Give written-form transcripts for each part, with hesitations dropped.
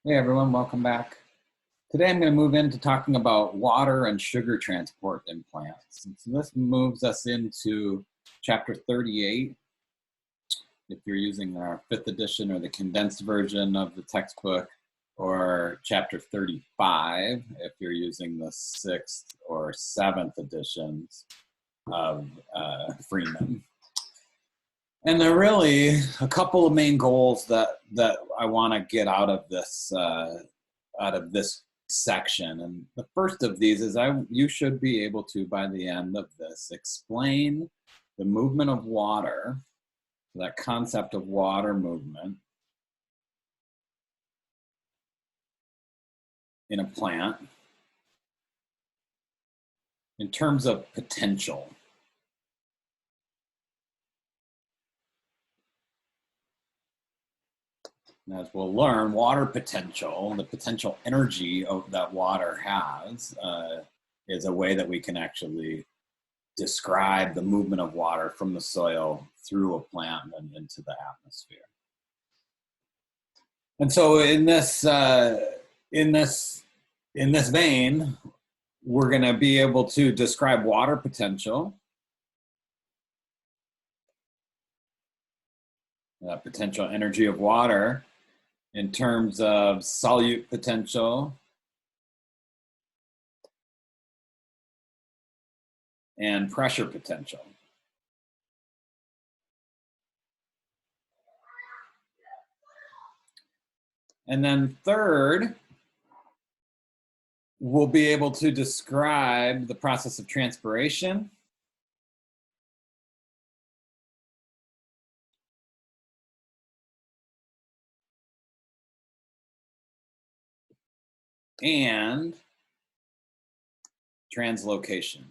Hey everyone, welcome back. Today I'm going to move into talking about water and sugar transport in plants. And so this moves us into chapter 38. If you're using our 5th edition or the condensed version of the textbook, or chapter 35 if you're using the 6th or 7th editions of Freeman. And there are really a couple of main goals that I want to get out of this section. And the first of these is you should be able to, by the end of this, explain the movement of water, that concept of water movement in a plant in terms of potential. And as we'll learn, water potential, the potential energy that water has, is a way that we can actually describe the movement of water from the soil through a plant and into the atmosphere. And so in this vein, we're going to be able to describe water potential, potential energy of water, in terms of solute potential and pressure potential. And then third, we'll be able to describe the process of transpiration, and translocation.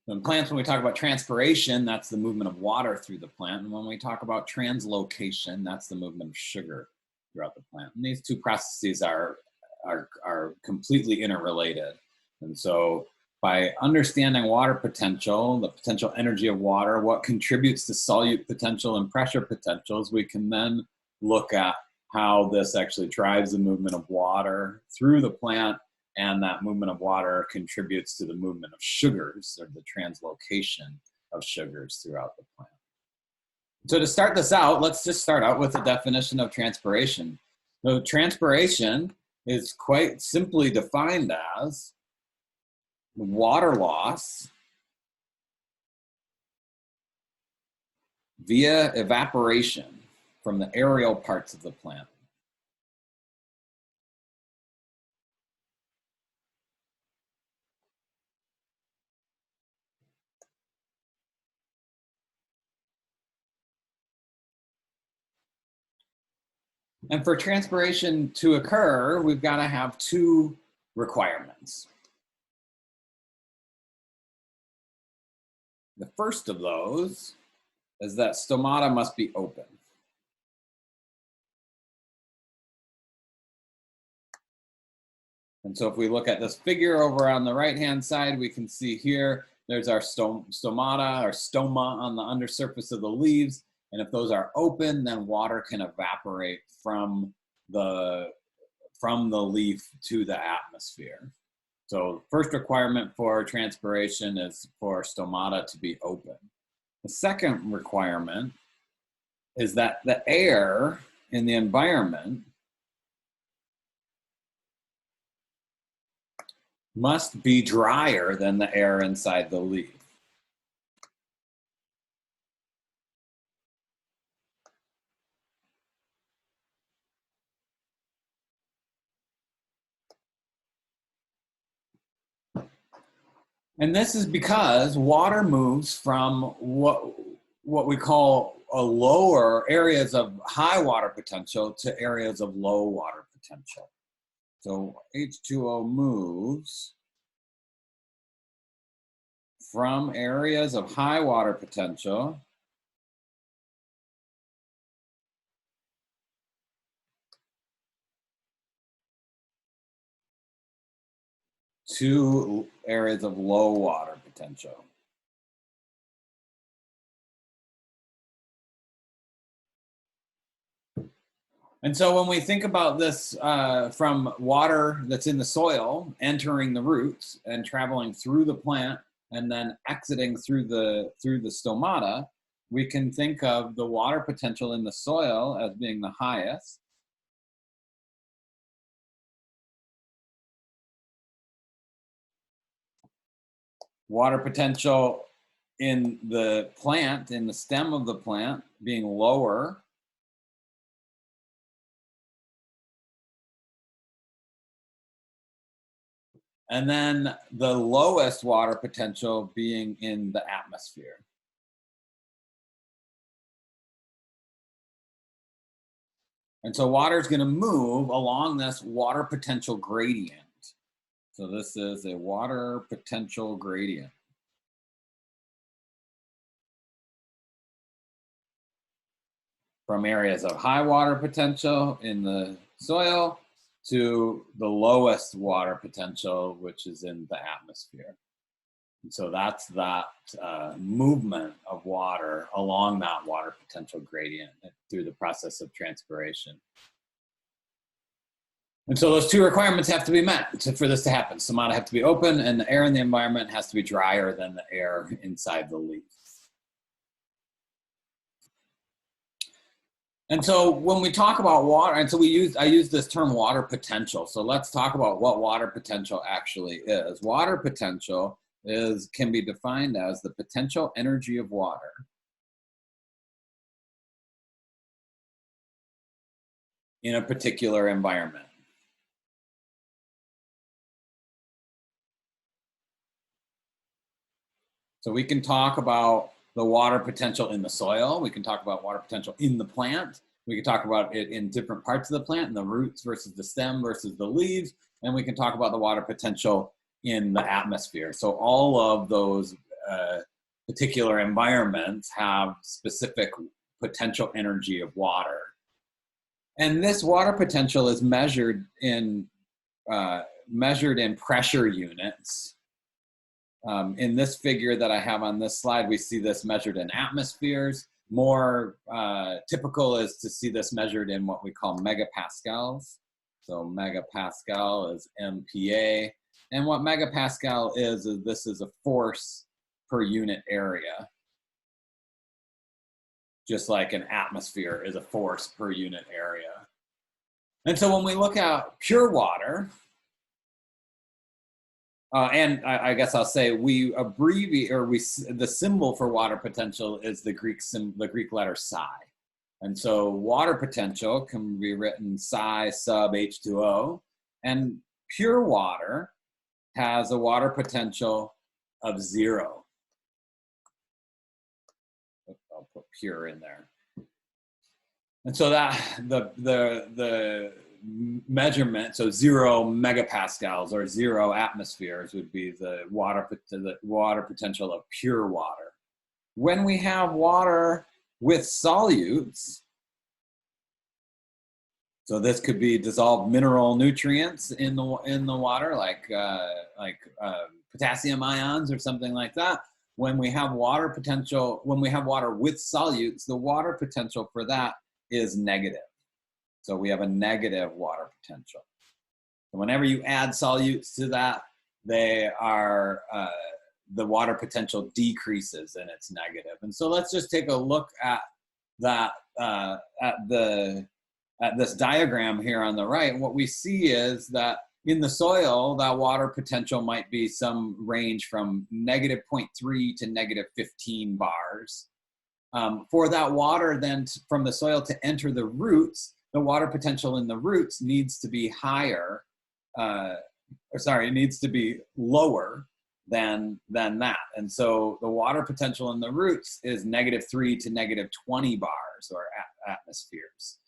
In plants, when we talk about transpiration, that's the movement of water through the plant. And when we talk about translocation, that's the movement of sugar throughout the plant. And these two processes are completely interrelated. And so by understanding water potential, the potential energy of water, what contributes to solute potential and pressure potentials, we can then look at how this actually drives the movement of water through the plant, and that movement of water contributes to the movement of sugars, or the translocation of sugars throughout the plant. So to start this out, let's just start out with a definition of transpiration. So transpiration is quite simply defined as water loss via evaporation from the aerial parts of the plant. And for transpiration to occur, we've got to have two requirements. The first of those is that stomata must be open. And so if we look at this figure over on the right-hand side, we can see here, there's our stomata, or stoma, on the undersurface of the leaves. And if those are open, then water can evaporate from the leaf to the atmosphere. So first requirement for transpiration is for stomata to be open. The second requirement is that the air in the environment must be drier than the air inside the leaf. And this is because water moves from what we call lower areas of high water potential to areas of low water potential. So H2O moves from areas of high water potential to areas of low water potential. And so when we think about this from water that's in the soil entering the roots and traveling through the plant and then exiting through the stomata, we can think of the water potential in the soil as being the highest. Water potential in the plant, in the stem of the plant, being lower. And then the lowest water potential being in the atmosphere. And so water is going to move along this water potential gradient. So this is a water potential gradient. From areas of high water potential in the soil to the lowest water potential, which is in the atmosphere. And so that's that movement of water along that water potential gradient through the process of transpiration. And so those two requirements have to be met for this to happen. Stomata have to be open, and the air in the environment has to be drier than the air inside the leaf. And so when we talk about water, and so I use this term water potential. So let's talk about what water potential actually is. Water potential can be defined as the potential energy of water in a particular environment. So we can talk about the water potential in the soil. We can talk about water potential in the plant. We can talk about it in different parts of the plant, in the roots versus the stem versus the leaves. And we can talk about the water potential in the atmosphere. So all of those particular environments have specific potential energy of water. And this water potential is measured in pressure units. In this figure that I have on this slide, we see this measured in atmospheres. More typical is to see this measured in what we call megapascals. So megapascal is MPa. And what megapascal is this is a force per unit area. Just like an atmosphere is a force per unit area. And so when we look at pure water, and I guess I'll say we abbreviate, or the symbol for water potential is the Greek letter psi. And so water potential can be written psi sub H2O, and pure water has a water potential of 0. I'll put pure in there. And so that the measurement, so 0 megapascals or 0 atmospheres would be the water potential of pure water. When we have water with solutes, so this could be dissolved mineral nutrients in the water, like potassium ions or something like that. When we have water potential, when we have water with solutes, the water potential for that is negative. So we have a negative water potential. And whenever you add solutes to that, they are the water potential decreases and it's negative. And so let's just take a look at that at this diagram here on the right. And what we see is that in the soil, that water potential might be some range from negative 0.3 to negative 15 bars. For that water then from the soil to enter the roots, the water potential in the roots needs to be higher, it needs to be lower than that. And so the water potential in the roots is negative 3 to negative 20 bars or atmospheres.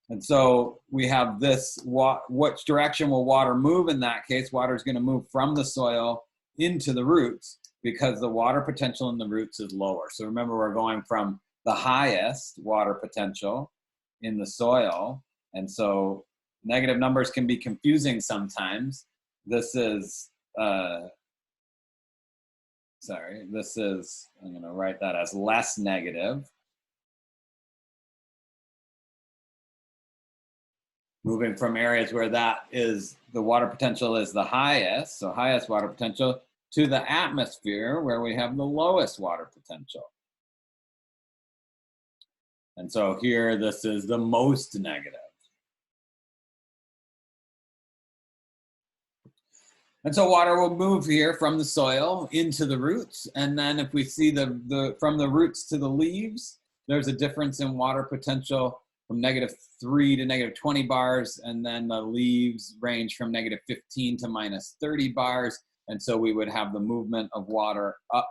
And so we have this, which direction will water move in that case? Water is going to move from the soil into the roots because the water potential in the roots is lower. So remember, we're going from the highest water potential in the soil. And so negative numbers can be confusing sometimes. This is, I'm going to write that as less negative. moving from areas where that is the water potential is the highest, so highest water potential, to the atmosphere where we have the lowest water potential. And so here, this is the most negative. And so water will move here from the soil into the roots. And then if we see from the roots to the leaves, there's a difference in water potential from -3 to -20 bars. And then the leaves range from -15 to -30 bars. And so we would have the movement of water up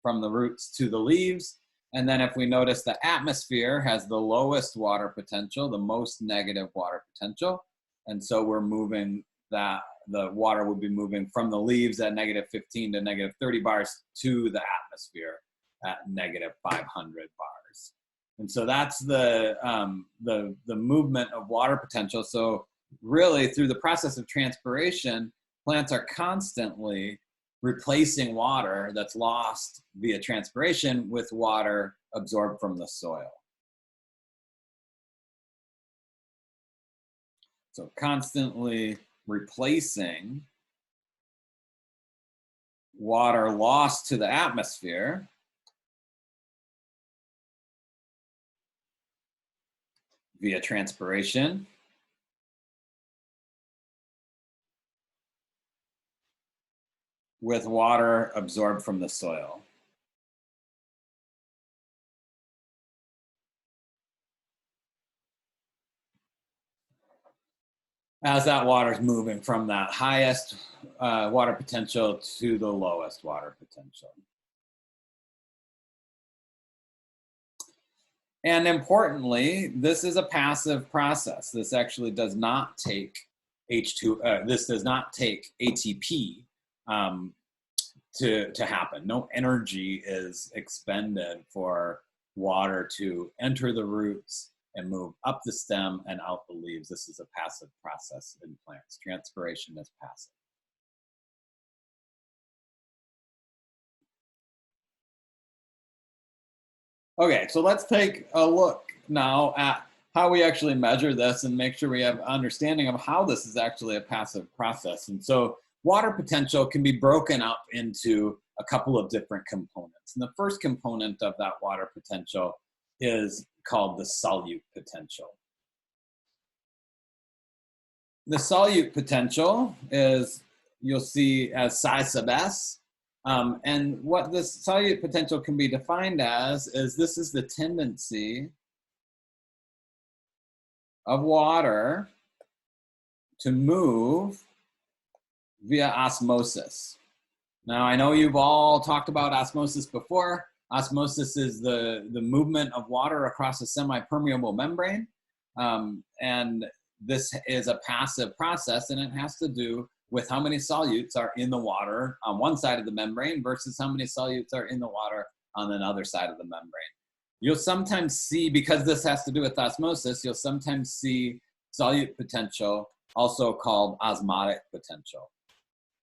from the roots to the leaves. And then if we notice the atmosphere has the lowest water potential, the most negative water potential. And so we're moving that, the water would be moving from the leaves at -15 to -30 bars to the atmosphere at -500 bars. And so that's the movement of water potential. So really through the process of transpiration, plants are constantly replacing water that's lost via transpiration with water absorbed from the soil. So constantly replacing water lost to the atmosphere via transpiration with water absorbed from the soil. As that water is moving from that highest water potential to the lowest water potential. And importantly, this is a passive process. This actually does not take this does not take ATP to happen. No energy is expended for water to enter the roots and move up the stem and out the leaves. This is a passive process in plants. Transpiration is passive. Okay, so let's take a look now at how we actually measure this and make sure we have understanding of how this is actually a passive process. And so water potential can be broken up into a couple of different components. And the first component of that water potential is called the solute potential. The solute potential is, you'll see as psi sub s. And what this solute potential can be defined as is this is the tendency of water to move via osmosis. Now, I know you've all talked about osmosis before. Osmosis is the movement of water across a semi-permeable membrane. And this is a passive process, and it has to do with how many solutes are in the water on one side of the membrane versus how many solutes are in the water on another side of the membrane. You'll sometimes see, because this has to do with osmosis, you'll sometimes see solute potential, also called osmotic potential.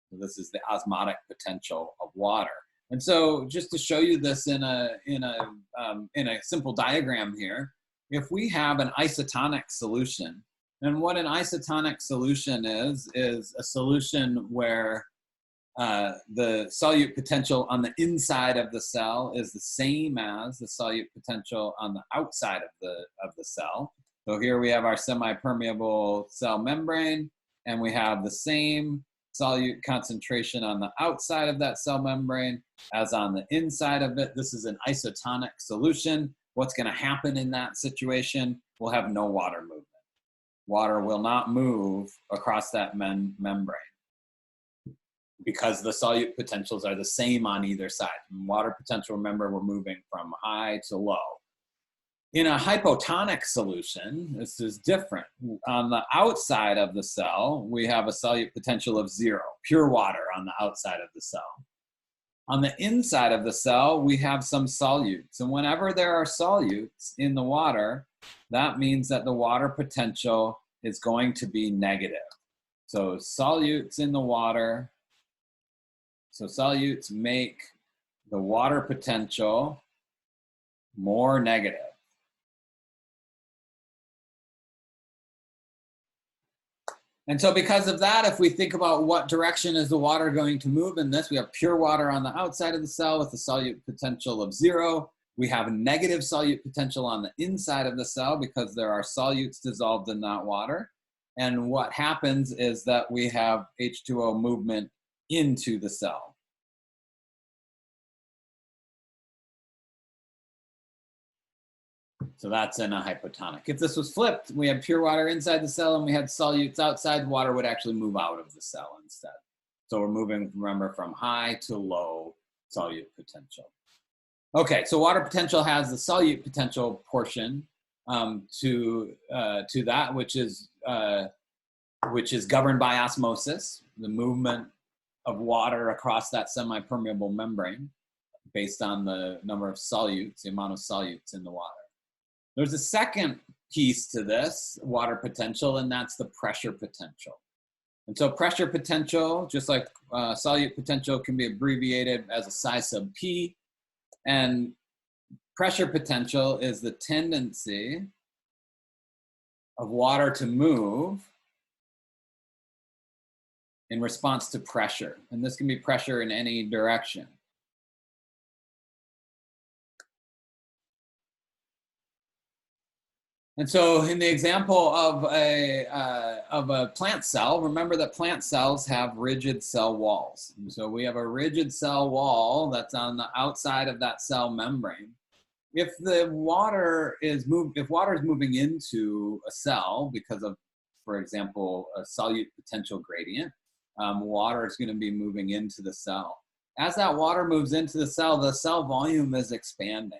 So this is the osmotic potential of water. And so just to show you this in a simple diagram here, if we have an isotonic solution, and what an isotonic solution is a solution where the solute potential on the inside of the cell is the same as the solute potential on the outside of the cell. So here we have our semi-permeable cell membrane, and we have the same solute concentration on the outside of that cell membrane as on the inside of it. This is an isotonic solution. What's going to happen in that situation? We'll have no water movement. Water will not move across that membrane because the solute potentials are the same on either side. And water potential, remember, we're moving from high to low. In a hypotonic solution, this is different. On the outside of the cell, we have a solute potential of 0, pure water on the outside of the cell. On the inside of the cell, we have some solutes. And whenever there are solutes in the water, that means that the water potential is going to be negative. So solutes in the water, so solutes make the water potential more negative. And so because of that, if we think about what direction is the water going to move in this, we have pure water on the outside of the cell with a solute potential of 0. We have a negative solute potential on the inside of the cell because there are solutes dissolved in that water. And what happens is that we have H2O movement into the cell. So that's in a hypotonic. If this was flipped, we had pure water inside the cell and we had solutes outside, water would actually move out of the cell instead. So we're moving, remember, from high to low solute potential. Okay, so water potential has the solute potential portion to that, which is governed by osmosis, the movement of water across that semi-permeable membrane based on the number of solutes, the amount of solutes in the water. There's a second piece to this water potential, and that's the pressure potential. And so pressure potential, just like solute potential, can be abbreviated as a psi sub p. And pressure potential is the tendency of water to move in response to pressure. And this can be pressure in any direction. And so in the example of a plant cell, remember that plant cells have rigid cell walls. And so we have a rigid cell wall that's on the outside of that cell membrane. If water is moving into a cell because of, for example, a solute potential gradient, water is going to be moving into the cell. As that water moves into the cell volume is expanding.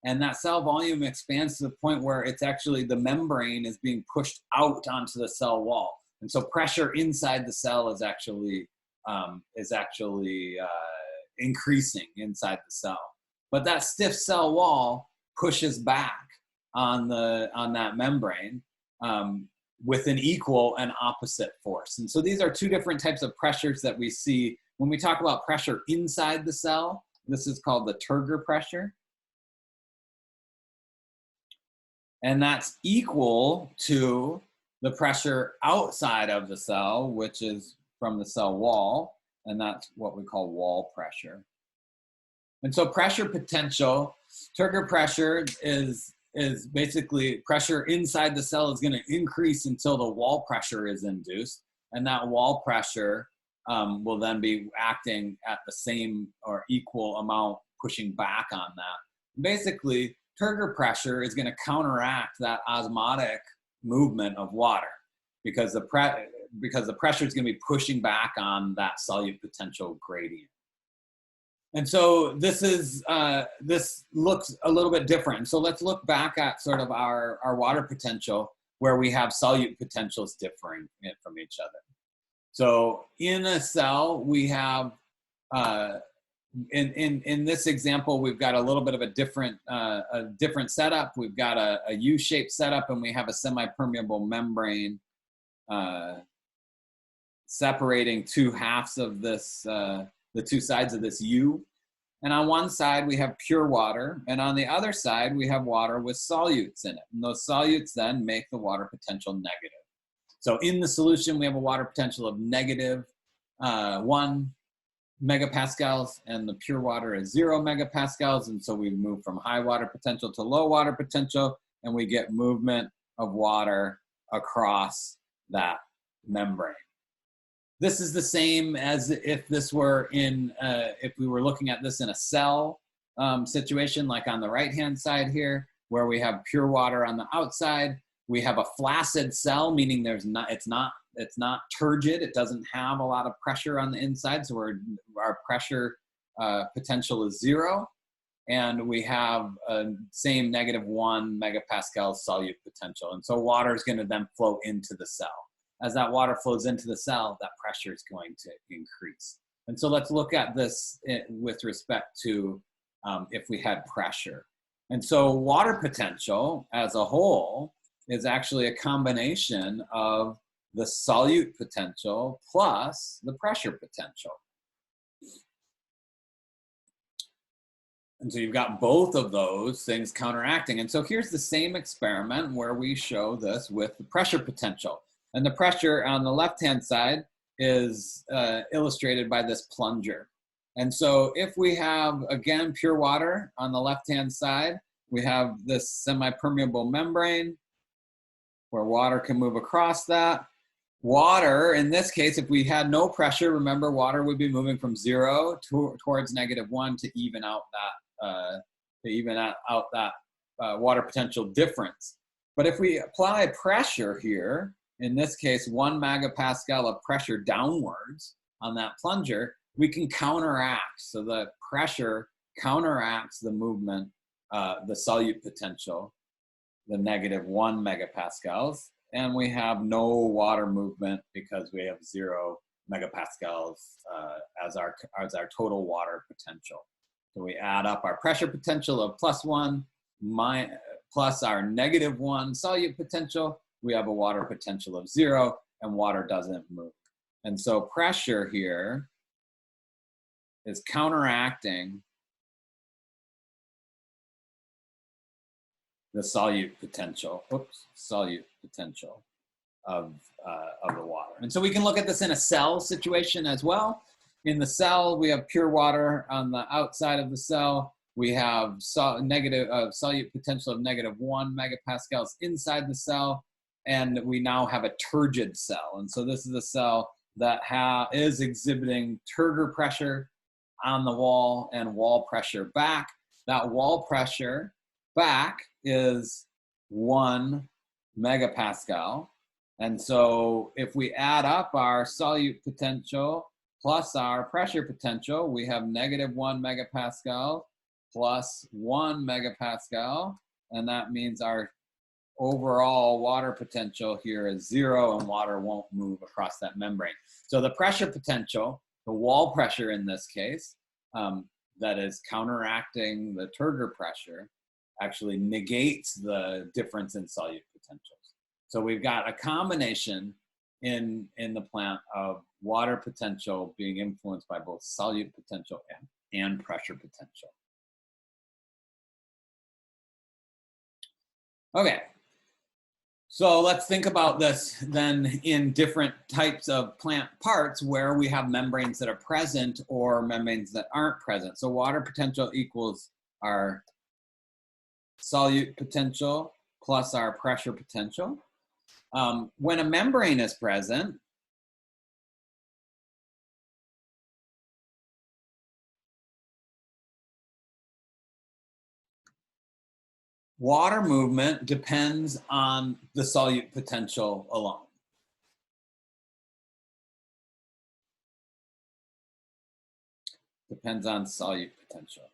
And that cell volume expands to the point where it's actually the membrane is being pushed out onto the cell wall. And so pressure inside the cell is actually increasing inside the cell. But that stiff cell wall pushes back on that membrane with an equal and opposite force. And so these are two different types of pressures that we see when we talk about pressure inside the cell. This is called the Turgor pressure. And that's equal to the pressure outside of the cell, which is from the cell wall, and that's what we call wall pressure. And so pressure potential, Turgor pressure is basically pressure inside the cell is going to increase until the wall pressure is induced, and that wall pressure will then be acting at the same or equal amount, pushing back on that. Basically, Turgor pressure is going to counteract that osmotic movement of water because the pressure is going to be pushing back on that solute potential gradient. And so this looks a little bit different. So let's look back at sort of our water potential where we have solute potentials differing from each other. So in a cell, we have in this example, we've got a little bit of a different setup. We've got a U-shaped setup, and we have a semi-permeable membrane separating two halves of this, the two sides of this U. And on one side, we have pure water, and on the other side, we have water with solutes in it. And those solutes then make the water potential negative. So in the solution, we have a water potential of negative 1 megapascals, and the pure water is 0 megapascals. And so we move from high water potential to low water potential, and we get movement of water across that membrane. This is the same as if this were if we were looking at this in a cell situation, like on the right-hand side here, where we have pure water on the outside. We have a flaccid cell, meaning it's not turgid. It doesn't have a lot of pressure on the inside, so our pressure potential is 0. And we have a same negative 1 megapascal solute potential. And so water is going to then flow into the cell. As that water flows into the cell, that pressure is going to increase. And so let's look at this with respect to if we had pressure. And so water potential as a whole is actually a combination of the solute potential plus the pressure potential. And so you've got both of those things counteracting. And so here's the same experiment where we show this with the pressure potential. And the pressure on the left-hand side is illustrated by this plunger. And so if we have, again, pure water on the left-hand side, we have this semi-permeable membrane where water can move across that. Water, in this case, if we had no pressure, remember, water would be moving from 0 towards -1 to even out that water potential difference. But if we apply pressure here, in this case, 1 megapascal of pressure downwards on that plunger, we can counteract. So the pressure counteracts the movement, the solute potential, the -1 megapascals, and we have no water movement because we have 0 megapascals as our total water potential. So we add up our pressure potential of +1 plus our -1 solute potential, we have a water potential of 0, and water doesn't move. And so pressure here is counteracting the solute potential, of the water. And so we can look at this in a cell situation as well. In the cell, we have pure water on the outside of the cell. We have solute potential of -1 megapascals inside the cell, and we now have a turgid cell. And so this is a cell that is exhibiting Turgor pressure on the wall and wall pressure back. That wall pressure back is 1 megapascal. And so if we add up our solute potential plus our pressure potential, we have -1 megapascal plus 1 megapascal. And that means our overall water potential here is 0, and water won't move across that membrane. So the pressure potential, the wall pressure in this case, that is counteracting the Turgor pressure, actually negates the difference in solute potentials. So we've got a combination in the plant of water potential being influenced by both solute potential and pressure potential. Okay, so let's think about this then in different types of plant parts where we have membranes that are present or membranes that aren't present. So water potential equals our solute potential plus our pressure potential. When a membrane is present, water movement depends on the solute potential alone. Depends on solute potential.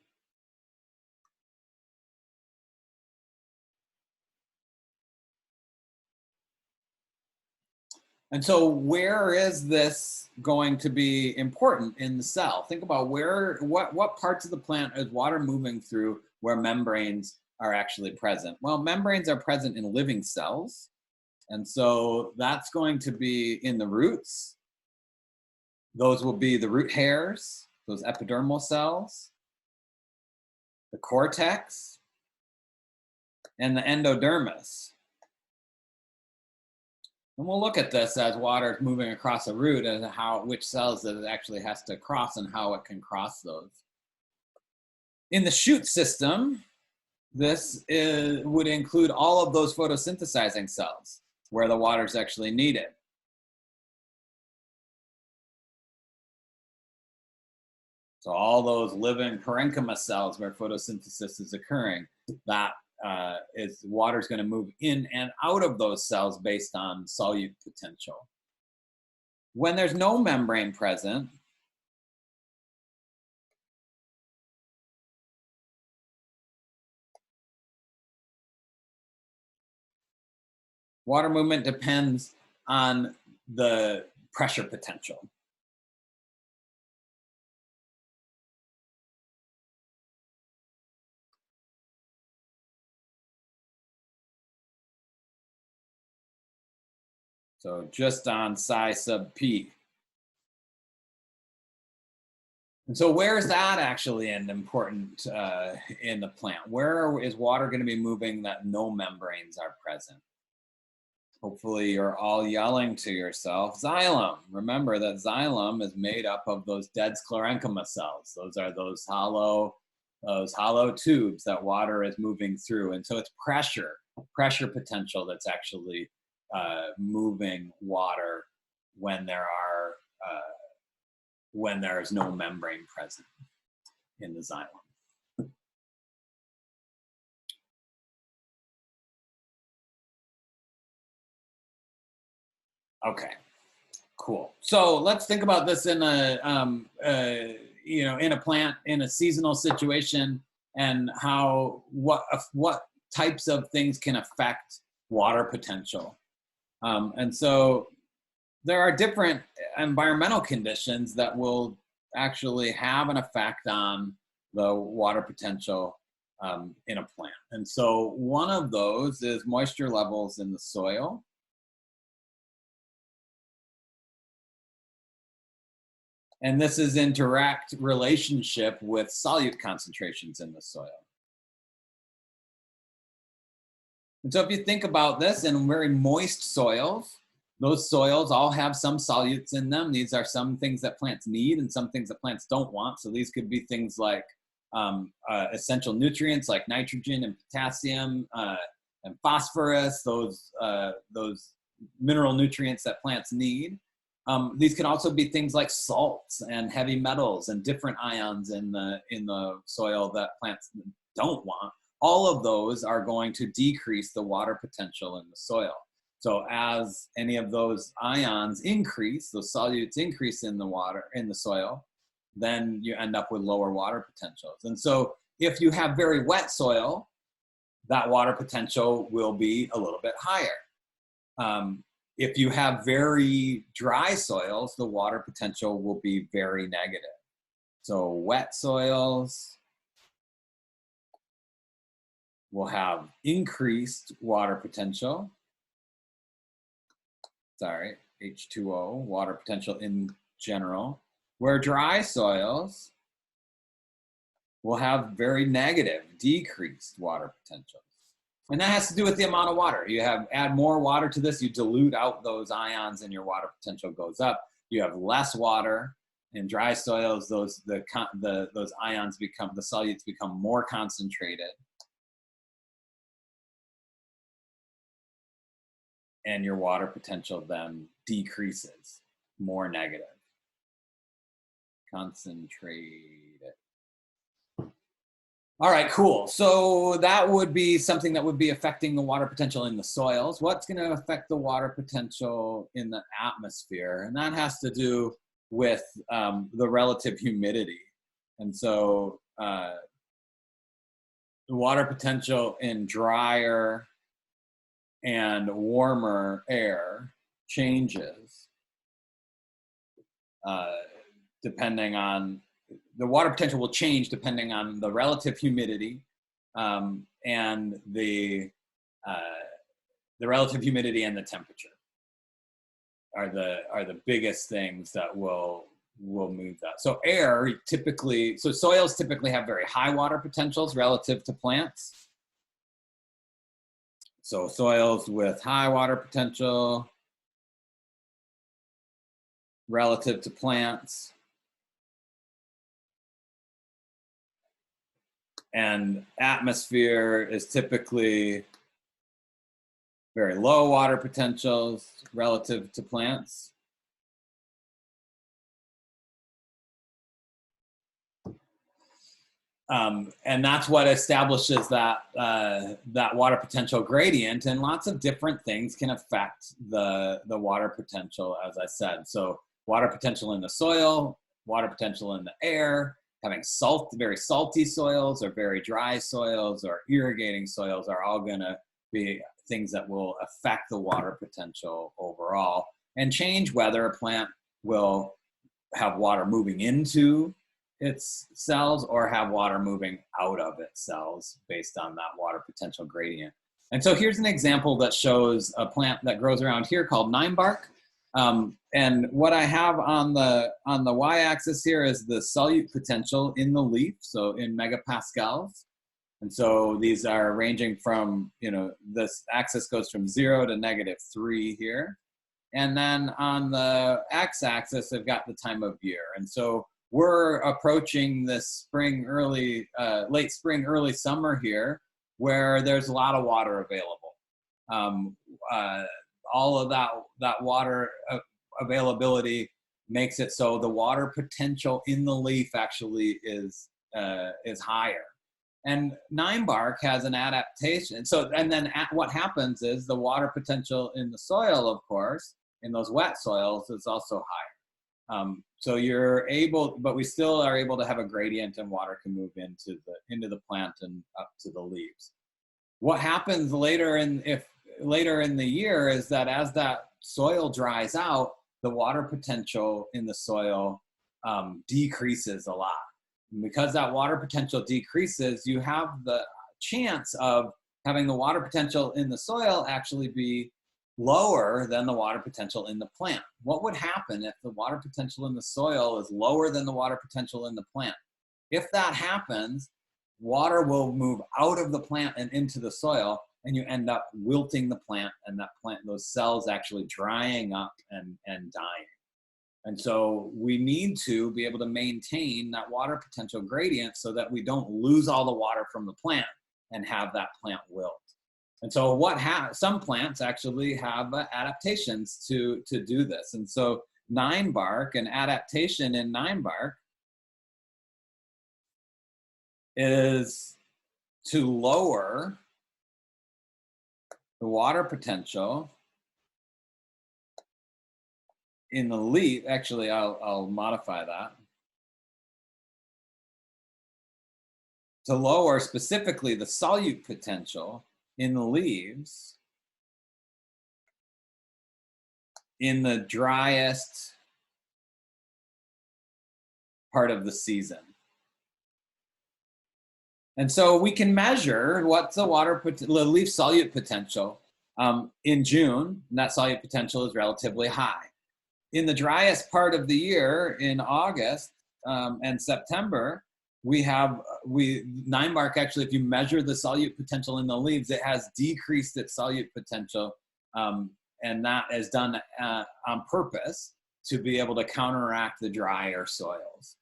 And so where is this going to be important in the cell? Think about what parts of the plant is water moving through where membranes are actually present. Well, membranes are present in living cells. And so that's going to be in the roots. Those will be the root hairs, those epidermal cells, the cortex, and the endodermis. And we'll look at this as water is moving across a root and which cells that it actually has to cross and how it can cross those. In the shoot system, this would include all of those photosynthesizing cells where the water is actually needed. So all those living parenchyma cells where photosynthesis is occurring, that water is going to move in and out of those cells based on solute potential. When there's no membrane present, water movement depends on the pressure potential. So just on psi sub p. And so where is that actually important in the plant? Where is water going to be moving that no membranes are present? Hopefully you're all yelling to yourself, xylem. Remember that xylem is made up of those dead sclerenchyma cells. Those are those hollow tubes that water is moving through. And so it's pressure potential that's actually moving water when there is no membrane present in the xylem. Okay, cool. So let's think about this in in a plant in a seasonal situation, and what types of things can affect water potential. And so there are different environmental conditions that will actually have an effect on the water potential in a plant. And so one of those is moisture levels in the soil. And this is in direct relationship with solute concentrations in the soil. And so if you think about this, in very moist soils, those soils all have some solutes in them. These are some things that plants need and some things that plants don't want. So these could be things like essential nutrients like nitrogen and potassium and phosphorus, those mineral nutrients that plants need. These can also be things like salts and heavy metals and different ions in the soil that plants don't want. All of those are going to decrease the water potential in the soil. So as any of those ions increase, those solutes increase in the soil, then you end up with lower water potentials. And so if you have very wet soil, that water potential will be a little bit higher. If you have very dry soils, the water potential will be very negative. So wet soils will have increased water potential. Sorry, H2O, water potential in general, where dry soils will have very negative, decreased water potential. And that has to do with the amount of water. You add more water to this, you dilute out those ions and your water potential goes up. You have less water in dry soils, those ions become, the solutes become more concentrated. And your water potential then decreases, more negative. Concentrated. All right, cool. So that would be something that would be affecting the water potential in the soils. What's going to affect the water potential in the atmosphere? And that has to do with the relative humidity. And so the water potential in drier and warmer air changes depending on, the water potential will change depending on the relative humidity and the relative humidity and the temperature are the biggest things that will move that. So soils typically have very high water potentials relative to plants. So soils with high water potential relative to plants. And atmosphere is typically very low water potentials relative to plants. And that's what establishes that water potential gradient, and lots of different things can affect the water potential, as I said. So water potential in the soil, water potential in the air, having very salty soils or very dry soils or irrigating soils are all gonna be things that will affect the water potential overall and change whether a plant will have water moving into its cells or have water moving out of its cells based on that water potential gradient. And so here's an example that shows a plant that grows around here called ninebark. And what I have on the y-axis here is the solute potential in the leaf, so in megapascals. And so these are ranging from, you know, this axis goes from 0 to -3 here. And then on the x-axis, I've got the time of year. And so we're approaching this spring, late spring, early summer here, where there's a lot of water available. All of that water availability makes it so the water potential in the leaf actually is higher. And 9-bark has an adaptation. So, and then what happens is the water potential in the soil, of course, in those wet soils is also higher. So you're able, but we still are able to have a gradient, and water can move into the plant and up to the leaves. What happens later in the year is that as that soil dries out, the water potential in the soil decreases a lot. And because that water potential decreases, you have the chance of having the water potential in the soil actually be lower than the water potential in the plant. What would happen if the water potential in the soil is lower than the water potential in the plant? If that happens, water will move out of the plant and into the soil, and you end up wilting the plant, and those cells actually drying up and dying. And so we need to be able to maintain that water potential gradient so that we don't lose all the water from the plant and have that plant wilt. And so some plants actually have adaptations to do this. And so 9-bark, an adaptation in 9-bark is to lower the water potential in the leaf. Actually, I'll modify that. To lower specifically the solute potential in the leaves in the driest part of the season. And so we can measure what's the leaf solute potential in June, and that solute potential is relatively high. In the driest part of the year, in August and September, 9-bark actually, if you measure the solute potential in the leaves, it has decreased its solute potential, and that is done on purpose to be able to counteract the drier soils.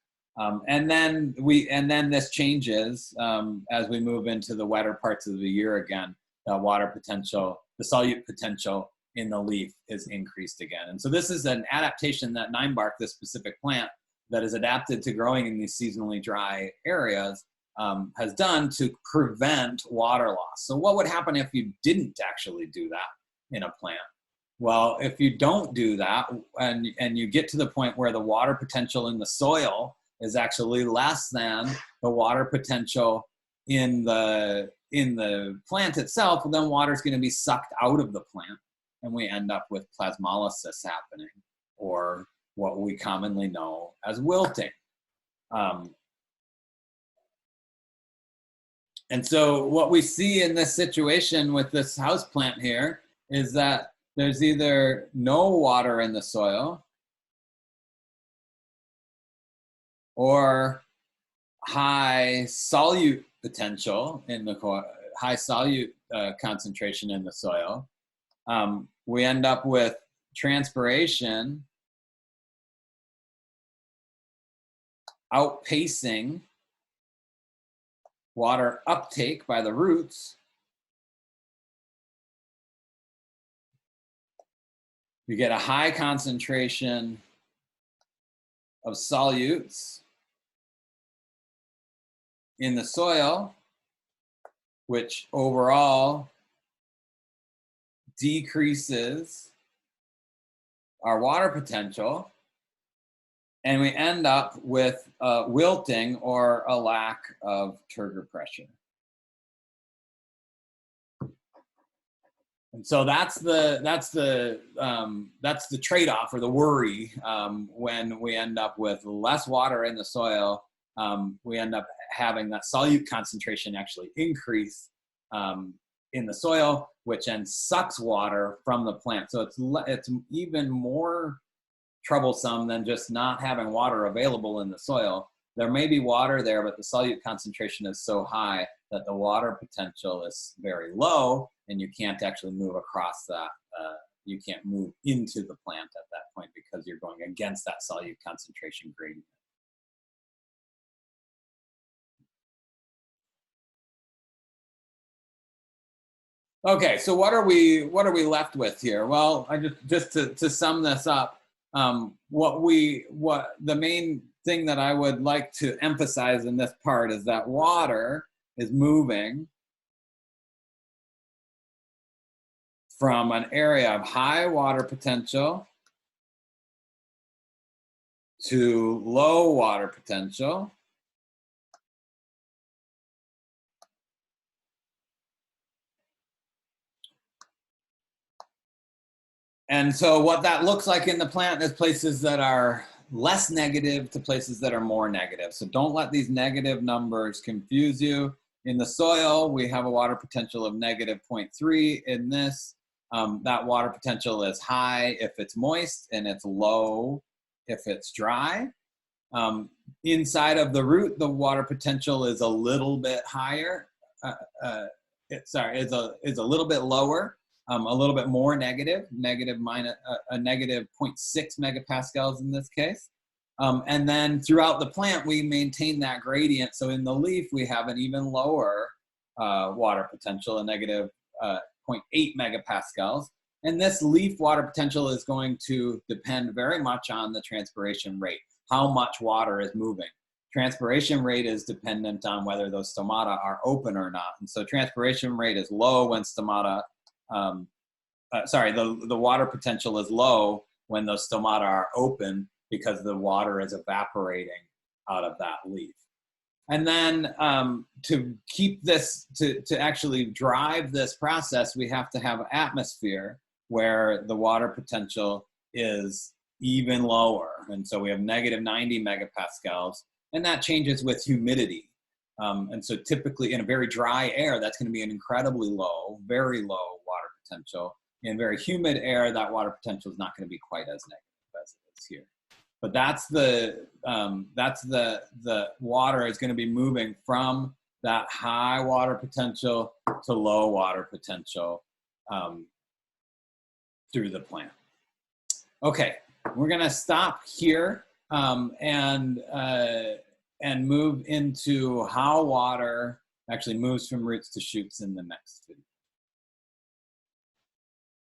And then this changes as we move into the wetter parts of the year again. The water potential, the solute potential in the leaf is increased again. And so this is an adaptation that 9-bark, this specific plant that is adapted to growing in these seasonally dry areas, has done to prevent water loss. So what would happen if you didn't actually do that in a plant? Well, if you don't do that and you get to the point where the water potential in the soil is actually less than the water potential in the plant itself, well, then water is going to be sucked out of the plant, and we end up with plasmolysis happening, or what we commonly know as wilting. And so what we see in this situation with this house plant here is that there's either no water in the soil or high solute potential in the high solute concentration in the soil. We end up with transpiration outpacing water uptake by the roots. You get a high concentration of solutes in the soil, which overall decreases our water potential, and we end up with wilting or a lack of Turgor pressure. And so that's the trade-off, or the worry, when we end up with less water in the soil. We end up having that solute concentration actually increase in the soil, which then sucks water from the plant. So it's even more troublesome than just not having water available in the soil. there may be water there, but the solute concentration is so high that the water potential is very low, and you can't actually move across that. You can't move into the plant at that point because you're going against that solute concentration gradient. Okay, so what are we left with here? Well, I just to sum this up, what the main thing that I would like to emphasize in this part is that water is moving from an area of high water potential to low water potential. And so what that looks like in the plant is places that are less negative to places that are more negative. So don't let these negative numbers confuse you. In the soil, we have a water potential of negative 0.3. In this, that water potential is high if it's moist and it's low if it's dry. Inside of the root, the water potential is a little bit higher. Is a little bit lower. A little bit more negative minus a negative 0.6 megapascals in this case. And then throughout the plant, we maintain that gradient. So in the leaf, we have an even lower water potential, a negative 0.8 megapascals. And this leaf water potential is going to depend very much on the transpiration rate, how much water is moving. Transpiration rate is dependent on whether those stomata are open or not. And so transpiration rate is low when stomata, the water potential is low when those stomata are open because the water is evaporating out of that leaf. And then to keep this, to actually drive this process, we have to have an atmosphere where the water potential is even lower. And so we have negative 90 megapascals, and that changes with humidity. And so typically in a very dry air, that's going to be an incredibly low, very low water potential. In very humid air, that water potential is not going to be quite as negative as it is here. But that's the water is going to be moving from that high water potential to low water potential through the plant. Okay, we're going to stop here and move into how water actually moves from roots to shoots in the next video.